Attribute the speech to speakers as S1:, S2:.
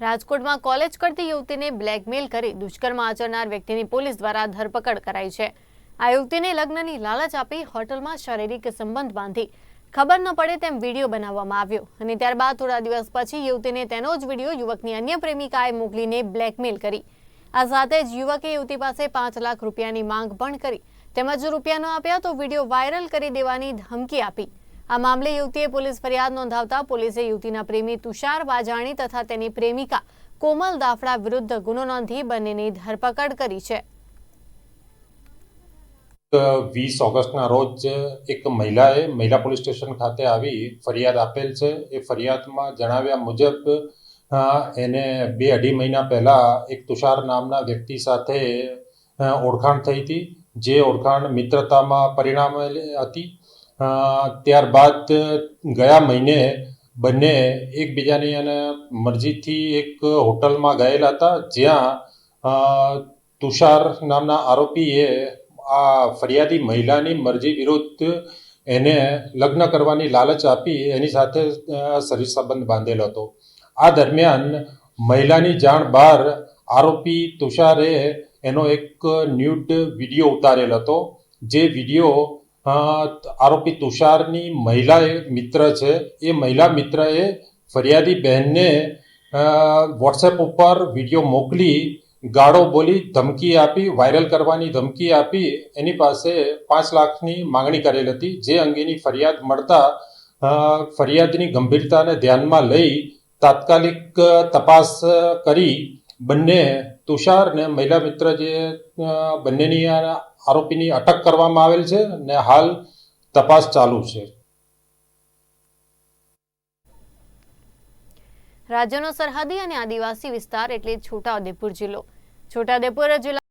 S1: રાજકોટમાં કોલેજ કરતી યુવતીને બ્લેકમેલ કરી દુષ્કર્મ આચરનાર વ્યક્તિની પોલીસ દ્વારા ધરપકડ કરાઈ છે। આ યુવતીને લગ્નની લાલચ આપી હોટલમાં શારીરિક સંબંધ બાંધી ખબર ન પડે તેમ વિડીયો બનાવવામાં આવ્યો અને ત્યારબાદ થોડા દિવસ પછી યુવતીને તેનો જ વિડીયો યુવકની અન્ય પ્રેમિકાએ મોકલીને બ્લેકમેલ કરી। આ સાથે જ યુવકે યુવતી પાસે 5 લાખ રૂપિયાની માંગ પણ કરી તેમજ રૂપિયા ન આપ્યા તો વિડીયો વાયરલ કરી દેવાની ધમકી આપી। આ મામલે યુવતીએ પોલીસ ફરિયાદ નોંધાવતા પોલીસે યુવતીના પ્રેમી તુષાર વાજાણી તથા તેની પ્રેમિકા કોમલ દાફડા વિરુદ્ધ ગુનો નોંધી બંનેની ધરપકડ કરી છે।
S2: 20 ઓગસ્ટના રોજ એક મહિલાએ મહિલા પોલીસ સ્ટેશન ખાતે આવી ફરિયાદ આપેલ છે। એ ફરિયાદમાં જણાવ્યા મુજબ એને 2-2.5 મહિના પહેલાં એક તુષાર નામના વ્યક્તિ સાથે ઓળખાણ થઈ હતી, જે ઓળખાણ મિત્રતામાં પરિણામેલી હતી। ત્યારબાદ ગયા મહિને બંને એકબીજાની મરજીથી એક હોટલમાં ગયેલા હતા, જ્યાં તુષાર નામના આરોપીએ આ ફરિયાદી મહિલાની મરજી વિરુદ્ધ એને લગ્ન કરવાની લાલચ આપી એની સાથે શરીર સંબંધ બાંધેલો હતો। આ દરમિયાન મહિલાની જાણ બહાર આરોપી તુષારે એનો એક ન્યૂડ વિડીયો ઉતારેલ હતો, જે વિડીયો આરોપી તુષારની મહિલા મિત્ર છે, એ મહિલા મિત્રએ ફરિયાદી બહેનને વોટ્સએપ ઉપર વિડીયો મોકલી ગાળો બોલી ધમકી આપી, વાયરલ કરવાની ધમકી આપી એની પાસે 5 લાખની માંગણી કરેલ હતી। જે અંગેની ફરિયાદ મળતા ફરિયાદની ગંભીરતાને ધ્યાનમાં લઈ તાત્કાલિક તપાસ કરી બંને તુષાર ને મહિલા મિત્ર જે બંનેની આરોપીની અટક કરવામાં આવેલ છે ને હાલ તપાસ ચાલુ છે।
S1: રાજ્યનો સરહદી અને આદિવાસી વિસ્તાર એટલે છોટાઉદેપુર જિલ્લો। છોટાઉદેપુર જિલ્લા